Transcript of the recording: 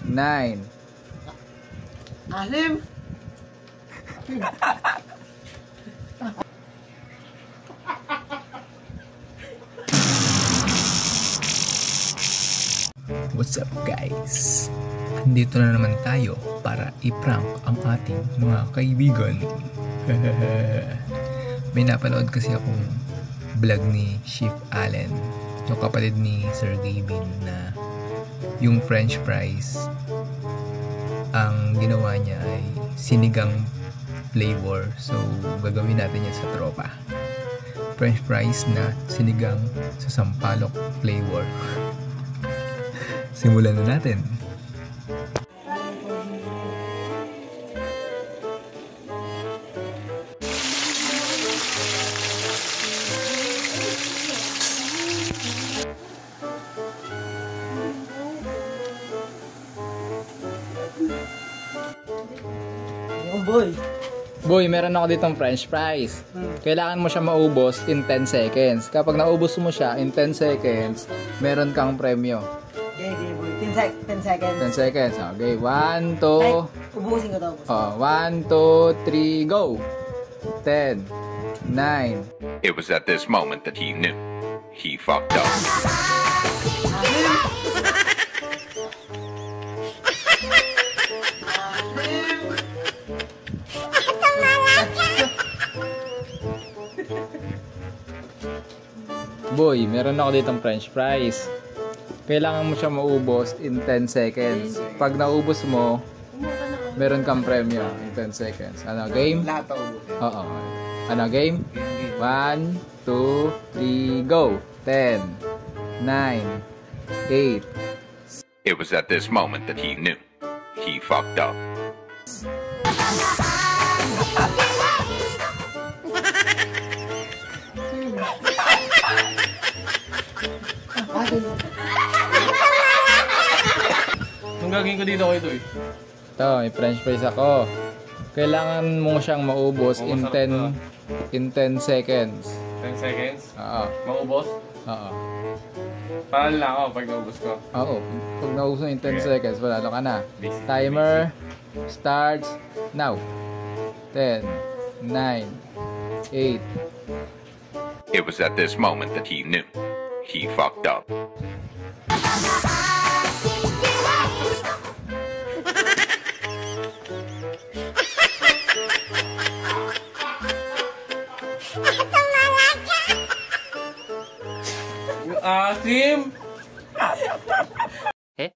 9. Alim! What's up guys? Andito na naman tayo para i-prank ang ating mga kaibigan. May napanood kasi akong vlog ni Chief Allen, yung kapatid ni Sir Gavin, na yung french fries, ang ginawa niya ay sinigang flavor. So gagawin natin yan sa tropa. French fries na sinigang sa sampalok flavor. Simulan na natin. Boy, meron ako ditong french fries. Kailangan mo siya maubos in 10 seconds. Kapag naubos mo siya in 10 seconds, meron kang premyo. Okay, boy. 10 seconds. 10 seconds. Okay, 1, 2. Ubusin ko to. 1, 2, 3, go. 10, 9. It was at this moment that he knew he fucked up. Boy, meron ako ditong french fries. Kailangan mo siya maubos in 10 seconds. Pag naubos mo, meron kang premyo in 10 seconds. Ano, game? Lahat ako ubusin. Oo. Ano, game? 1, 2, 3, go. 10, 9, 8. It was at this moment that he knew he fucked up. Anong gagawin ko dito ito eh? Ito, may french fries ako. Kailangan mo siyang maubos in 10 seconds. 10 seconds? Oo. Maubos? Oo. Panalo lang ako pag naubos ko. Oo. Pag naubos mo in 10 seconds, panalo ka na. Basic. Timer starts now. 10, 9, 8. It was at this moment that he knew he fucked up. Asim! Eh?